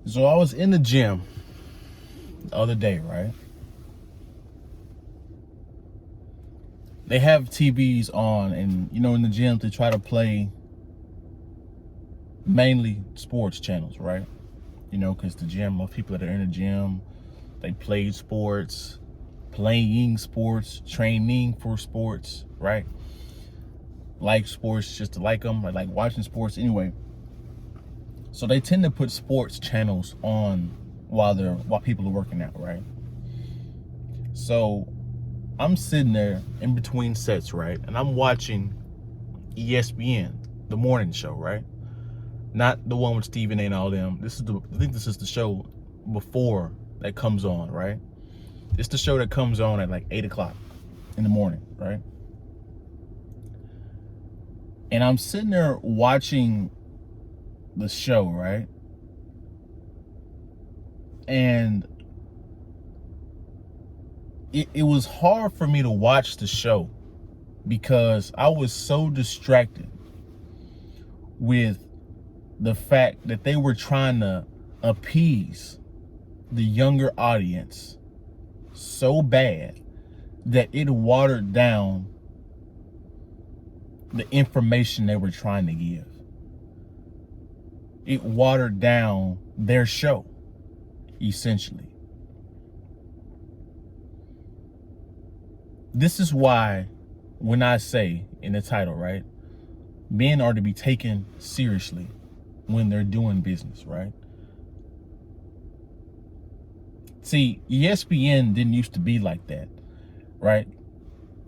So I was in the gym the other day, right? They have TVs on, and in the gym they try to play mainly sports channels, right? Because the gym, most people that are in the gym, they played sports, playing sports, training for sports, right? Like sports just to like them, like watching sports anyway. So they tend to put sports channels on while people are working out, right? So I'm sitting there in between sets, right? And I'm watching ESPN, the morning show, right? Not the one with Stephen A and all them. I think this is the show before that comes on, right? It's the show that comes on at like 8 o'clock in the morning, right? And I'm sitting there watching the show, right? And it was hard for me to watch the show because I was so distracted with the fact that they were trying to appease the younger audience so bad that it watered down the information they were trying to give. It watered down their show, essentially. This is why when I say in the title, right, men are to be taken seriously when they're doing business, right? See, ESPN didn't used to be like that, right?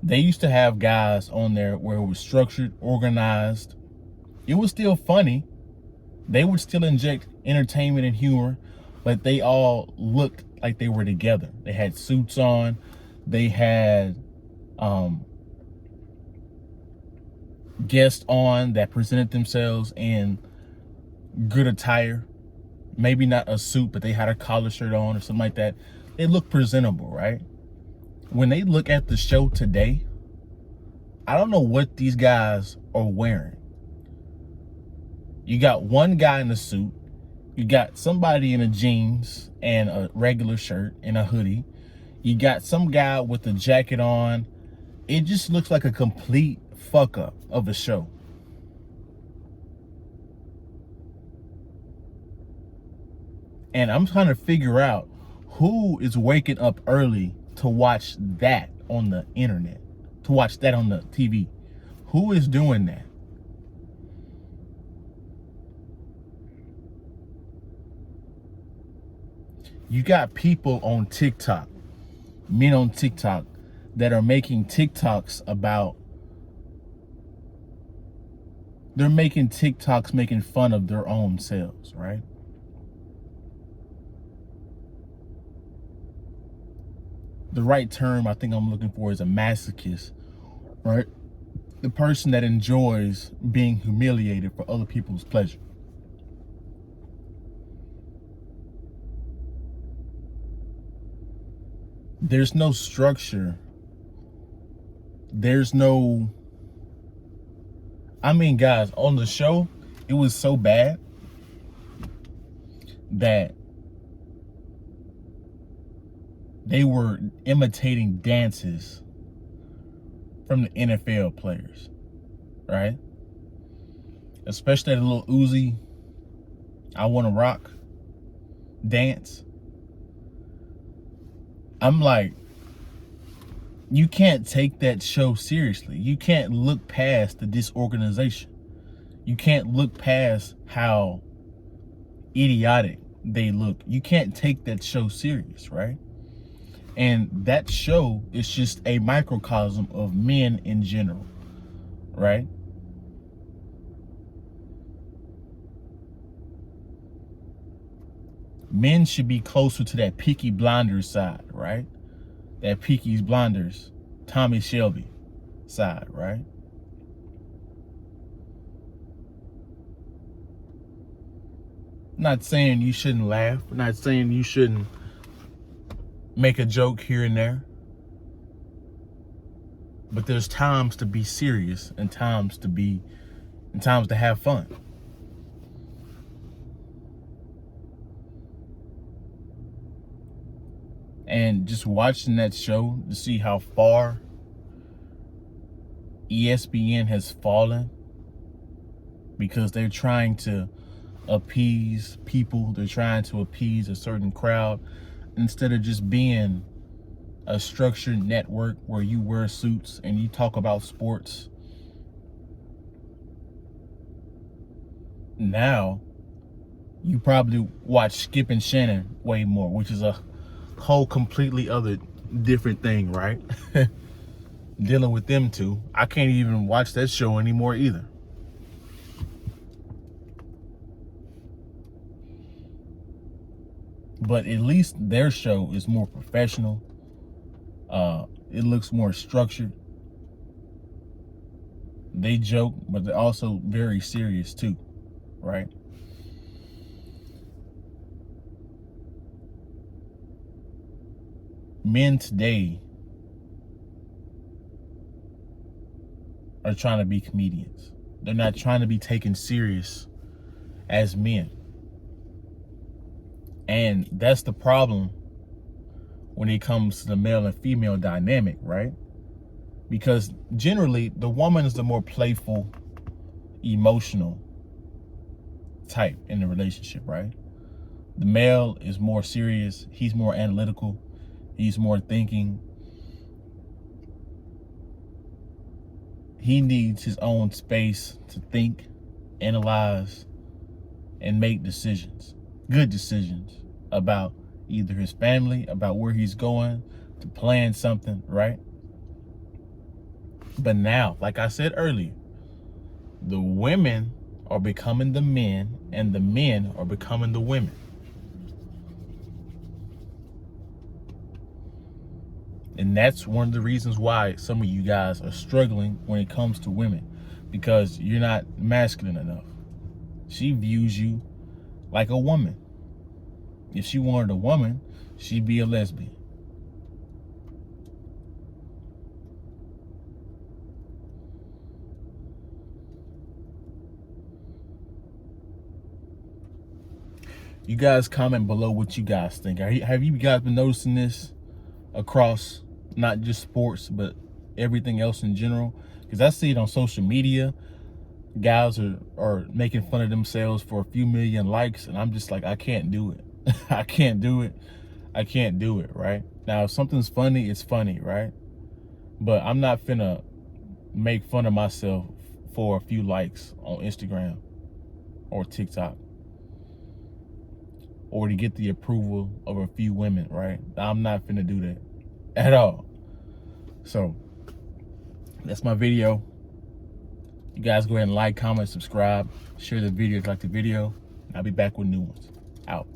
They used to have guys on there where it was structured, organized. It was still funny. They would still inject entertainment and humor, but they all looked like they were together. They had suits on. They had guests on that presented themselves in good attire. Maybe not a suit, but they had a collar shirt on or something like that. They look presentable, right? When they look at the show today, I don't know what these guys are wearing. You got one guy in a suit. You got somebody in a jeans and a regular shirt and a hoodie. You got some guy with a jacket on. It just looks like a complete fuck up of a show. And I'm trying to figure out who is waking up early to watch that on the internet, to watch that on the TV. Who is doing that? You got people on TikTok, men on TikTok, that are making TikToks about, they're making TikToks making fun of their own selves, right? The right term I think I'm looking for is a masochist, right? The person that enjoys being humiliated for other people's pleasure. There's no structure. There's no, I mean, guys, on the show, it was so bad that they were imitating dances from the NFL players, right? Especially that little Uzi, I Wanna Rock dance. I'm like, you can't take that show seriously. You can't look past the disorganization. You can't look past how idiotic they look. You can't take that show serious, right? And that show is just a microcosm of men in general, right? Men should be closer to that Peaky Blinders side, right? That Peaky Blinders, Tommy Shelby side, right? Not saying you shouldn't laugh. Not saying you shouldn't make a joke here and there. But there's times to be serious and times to have fun. And just watching that show to see how far ESPN has fallen, because they're trying to appease people. They're trying to appease a certain crowd instead of just being a structured network where you wear suits and you talk about sports. Now, you probably watch Skip and Shannon way more, which is a whole completely other different thing, right? Dealing with them two. I can't even watch that show anymore either. But at least their show is more professional. It looks more structured. They joke, but they're also very serious too, right? Men today are trying to be comedians. They're not trying to be taken serious as men. And that's the problem when it comes to the male and female dynamic, right? Because generally, the woman is the more playful, emotional type in the relationship, right? The male is more serious. He's more analytical. He's more thinking. He needs his own space to think, analyze, and make decisions, good decisions about either his family, about where he's going, to plan something, right? But now, like I said earlier, the women are becoming the men and the men are becoming the women. And that's one of the reasons why some of you guys are struggling when it comes to women, because you're not masculine enough. She views you like a woman. If she wanted a woman, she'd be a lesbian. You guys comment below what you guys think. Have you guys been noticing this across not just sports, but everything else in general? Because I see it on social media. Guys are making fun of themselves for a few million likes, and I'm just like, I can't do it. I can't do it. I can't do it, right? Now, if something's funny, it's funny, right? But I'm not finna make fun of myself for a few likes on Instagram or TikTok, or to get the approval of a few women, right? I'm not finna do that at all. So that's my video. You guys go ahead and like, comment, subscribe, share the video if you like the video. I'll be back with new ones. Out.